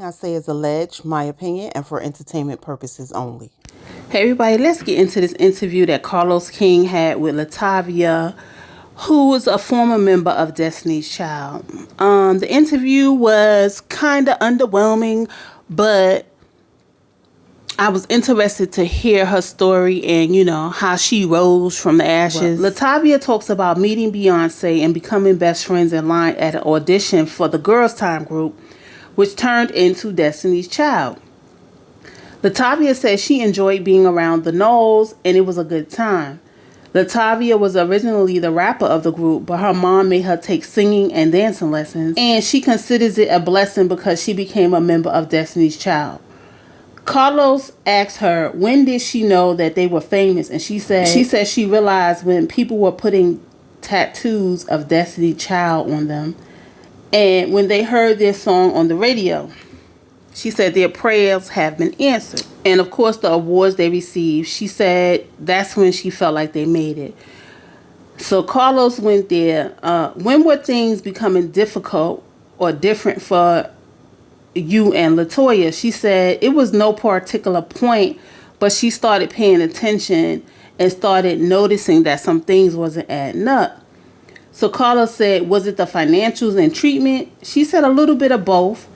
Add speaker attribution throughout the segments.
Speaker 1: I say is alleged, my opinion, and for entertainment purposes only.
Speaker 2: Hey everybody, let's get into this interview that Carlos King had with Latavia, who was a former member of Destiny's Child. The interview was kind of underwhelming, but I was interested to hear her story and, how she rose from the ashes. Well, Latavia talks about meeting Beyonce and becoming best friends in line at an audition for the Girls Time group, which turned into Destiny's Child. Latavia says she enjoyed being around the Knowles and it was a good time. Latavia was originally the rapper of the group, but her mom made her take singing and dancing lessons, and she considers it a blessing because she became a member of Destiny's Child. Carlos asked her when did she know that they were famous, and she said she realized when people were putting tattoos of Destiny Child on them and when they heard their song on the radio. She said their prayers have been answered. And of course the awards they received, she said that's when she felt like they made it. So Carlos went there. When were things becoming difficult or different for you and Latoya? She said it was no particular point, but she started paying attention and started noticing that some things wasn't adding up. So Carlos said, was it the financials and treatment? She said a little bit of both,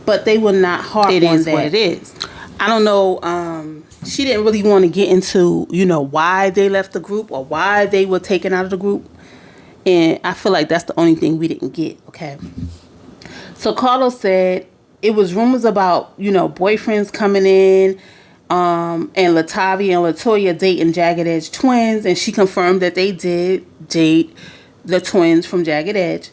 Speaker 2: but they were not hard. It is what it is. I don't know. She didn't really want to get into, why they left the group or why they were taken out of the group. And I feel like that's the only thing we didn't get. Okay. So Carlos said it was rumors about, boyfriends coming in, and Latavia and Latoya dating Jagged Edge twins. And she confirmed that they did date the twins from Jagged Edge.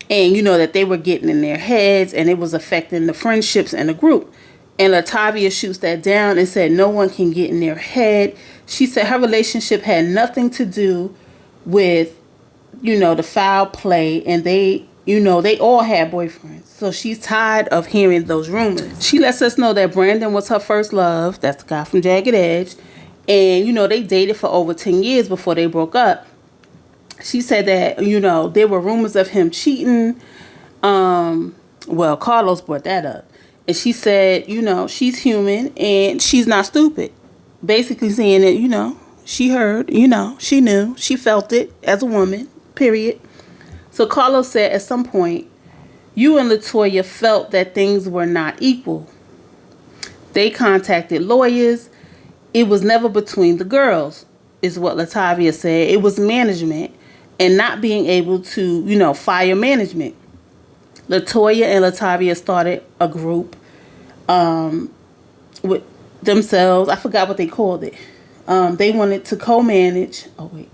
Speaker 2: And, that they were getting in their heads and it was affecting the friendships and the group. And Latavia shoots that down and said no one can get in their head. She said her relationship had nothing to do with, the foul play. And they all had boyfriends. So she's tired of hearing those rumors. She lets us know that Brandon was her first love. That's the guy from Jagged Edge. And, they dated for over 10 years before they broke up. She said that, there were rumors of him cheating. Well, Carlos brought that up. And she said, she's human and she's not stupid. Basically saying that, she heard, she knew, she felt it as a woman, period. So Carlos said at some point, you and Latoya felt that things were not equal. They contacted lawyers. It was never between the girls, is what Latavia said. It was management and not being able to, fire management. Latoya and Latavia started a group with themselves. I forgot what they called it. They wanted to co-manage. Oh, wait.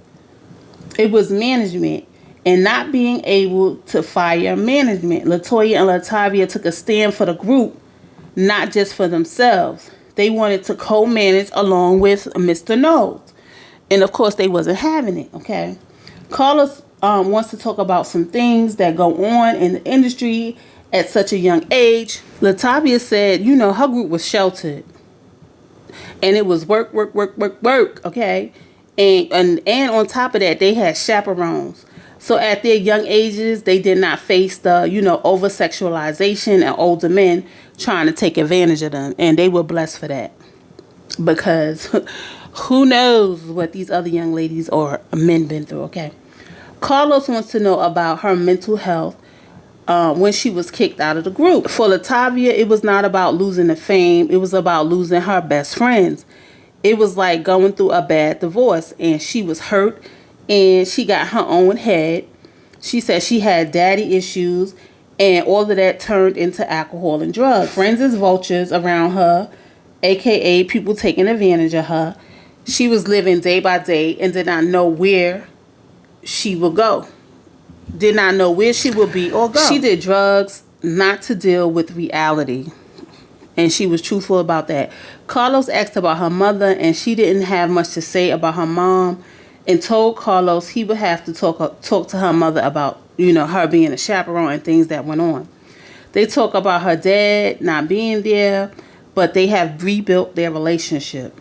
Speaker 2: It was management and not being able to fire management. Latoya and Latavia took a stand for the group, not just for themselves. They wanted to co-manage along with Mr. Knowles. And of course, they wasn't having it, okay? Carlos wants to talk about some things that go on in the industry at such a young age. Latavia said, her group was sheltered. And it was work, okay? And on top of that, they had chaperones. So at their young ages, they did not face the, over-sexualization and older men trying to take advantage of them. And they were blessed for that. Because who knows what these other young ladies or men been through, okay? Carlos wants to know about her mental health when she was kicked out of the group. For Latavia, it was not about losing the fame. It was about losing her best friends. It was like going through a bad divorce, and she was hurt, and she got her own head. She said she had daddy issues, and all of that turned into alcohol and drugs. Friends as vultures around her, a.k.a. people taking advantage of her. She was living day by day and did not know where she would go. Did not know where she would be or go. She did drugs not to deal with reality. And she was truthful about that. Carlos asked about her mother, and she didn't have much to say about her mom, and told Carlos he would have to talk to her mother about, her being a chaperone and things that went on. They talk about her dad not being there, but they have rebuilt their relationship.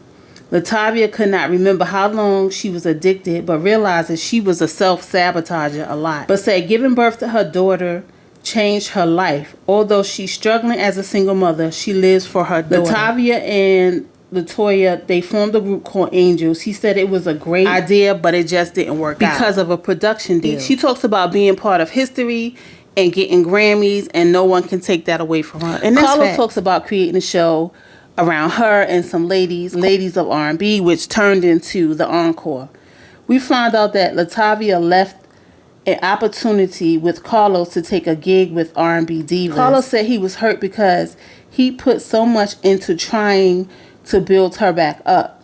Speaker 2: Latavia could not remember how long she was addicted, but realizes she was a self-sabotager a lot. But said giving birth to her daughter changed her life. Although she's struggling as a single mother, she lives for her daughter. Latavia and Latoya, they formed a group called Angels. He said it was a great idea, but it just didn't work because of a production deal. She talks about being part of history and getting Grammys, and no one can take that away from her. And Carlos talks about creating a show around her and some ladies of R&B, which turned into the Encore. We found out that Latavia left an opportunity with Carlos to take a gig with R&B divas. Carlos said he was hurt because he put so much into trying to build her back up.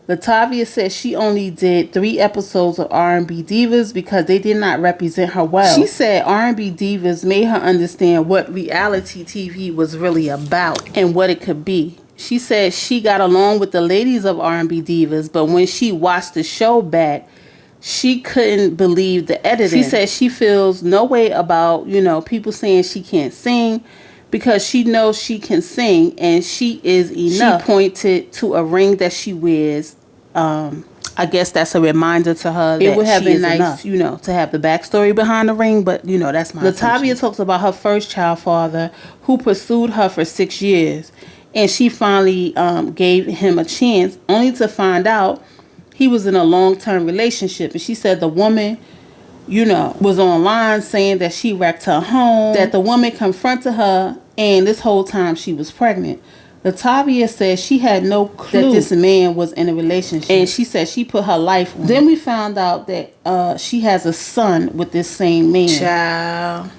Speaker 2: Latavia said she only did 3 episodes of R&B Divas because they did not represent her well. She said R&B Divas made her understand what reality TV was really about and what it could be. She said she got along with the ladies of R&B Divas, but when she watched the show back, she couldn't believe the editing. She said she feels no way about, people saying she can't sing, because she knows she can sing and she is enough. She pointed to a ring that she wears. I guess that's a reminder to her that it would have been nice, to have the backstory behind the ring, but that's my Latavia talks about her first child father who pursued her for 6 years, and she finally gave him a chance, only to find out he was in a long-term relationship. And she said the woman was online saying that she wrecked her home, that the woman confronted her, and this whole time she was pregnant. Latavia said she had no clue that this man was in a relationship, and she said she put her life on. Then we found out that she has a son with this same man. Child,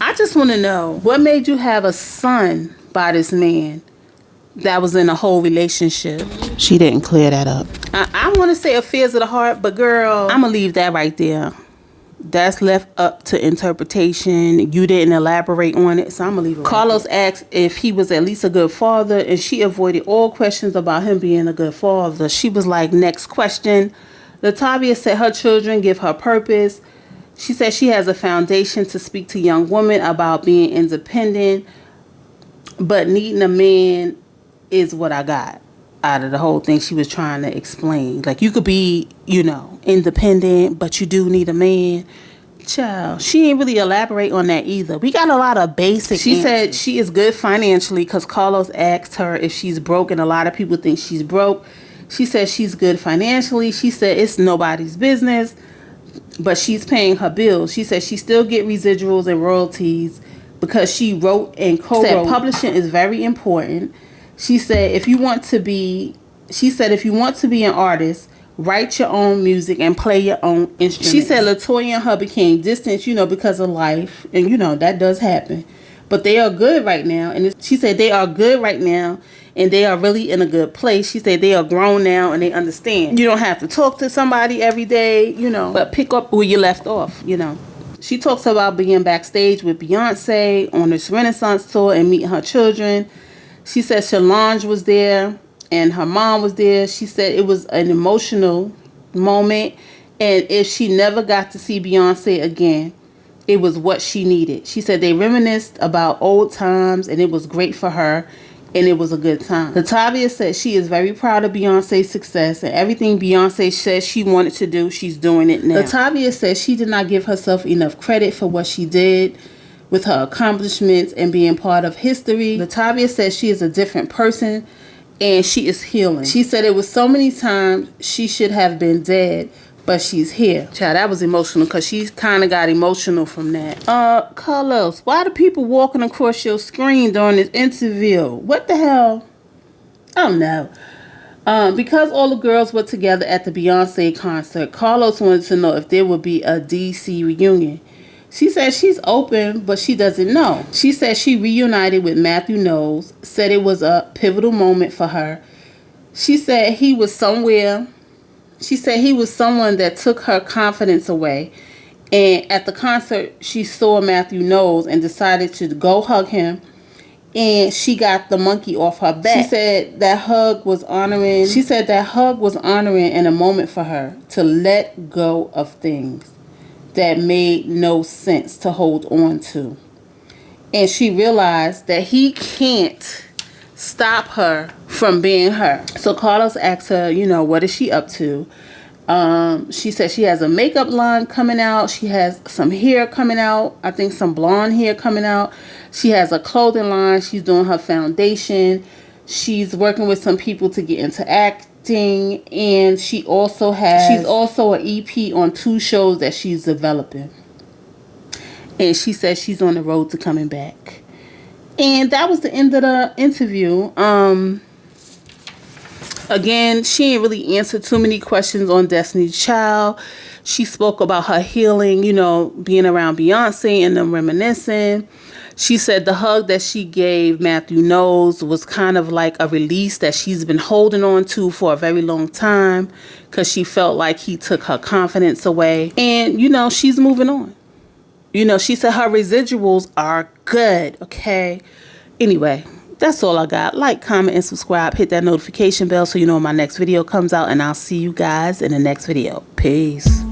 Speaker 2: I just want to know, what made you have a son by this man that was in a whole relationship?
Speaker 1: She didn't clear that up.
Speaker 2: I want to say affairs of the heart, but girl, I'm going to leave that right there. That's left up to interpretation. You didn't elaborate on it, so I'm gonna leave it. Carlos asked if he was at least a good father, and she avoided all questions about him being a good father. She was like, next question. Latavia said her children give her purpose. She said she has a foundation to speak to young women about being independent, but needing a man is what I got out of the whole thing she was trying to explain. Like, you could be, independent, but you do need a man. Child, she ain't really elaborate on that either. We got a lot of basic She said she is good financially because Carlos asked her if she's broke, and a lot of people think she's broke. She said she's good financially. She said it's nobody's business, but she's paying her bills. She said she still get residuals and royalties because she wrote and co-wrote. Said publishing is very important. She said if you want to be an artist, write your own music and play your own instruments. She said Latoya and her became distant, because of life, and that does happen. But they are good right now, and she said they are good right now, and they are really in a good place. She said they are grown now and they understand. You don't have to talk to somebody every day, but pick up where you left off, She talks about being backstage with Beyonce on this Renaissance tour and meeting her children. She said Solange was there and her mom was there. She said it was an emotional moment, and if she never got to see Beyonce again, it was what she needed. She said they reminisced about old times, and it was great for her, and it was a good time. Latavia said she is very proud of Beyonce's success, and everything Beyonce said she wanted to do, she's doing it now. Latavia said she did not give herself enough credit for what she did with her accomplishments and being part of history. Latavia says she is a different person and she is healing. She said it was so many times she should have been dead, but she's here. Child, that was emotional because she kind of got emotional from that. Carlos, why do people walking across your screen during this interview? What the hell? I don't know. Because all the girls were together at the Beyonce concert, Carlos wanted to know if there would be a DC reunion. She said she's open, but she doesn't know. She said she reunited with Matthew Knowles, said it was a pivotal moment for her. She said he was someone that took her confidence away. And at the concert, she saw Matthew Knowles and decided to go hug him. And she got the monkey off her back. She said that hug was honoring and a moment for her to let go of things that made no sense to hold on to. And she realized that he can't stop her from being her. So Carlos asked her, what is she up to? She said she has a makeup line coming out. She has some hair coming out. I think some blonde hair coming out. She has a clothing line. She's doing her foundation. She's working with some people to get into acting. And she's also an EP on 2 shows that she's developing. And she says she's on the road to coming back. And that was the end of the interview. Again, she didn't really answer too many questions on Destiny's Child. She spoke about her healing, being around Beyonce and them reminiscing. She said the hug that she gave Matthew Knowles was kind of like a release that she's been holding on to for a very long time because she felt like he took her confidence away. And, she's moving on. She said her residuals are good, okay? Anyway, that's all I got. Like, comment, and subscribe. Hit that notification bell so you know when my next video comes out. And I'll see you guys in the next video. Peace.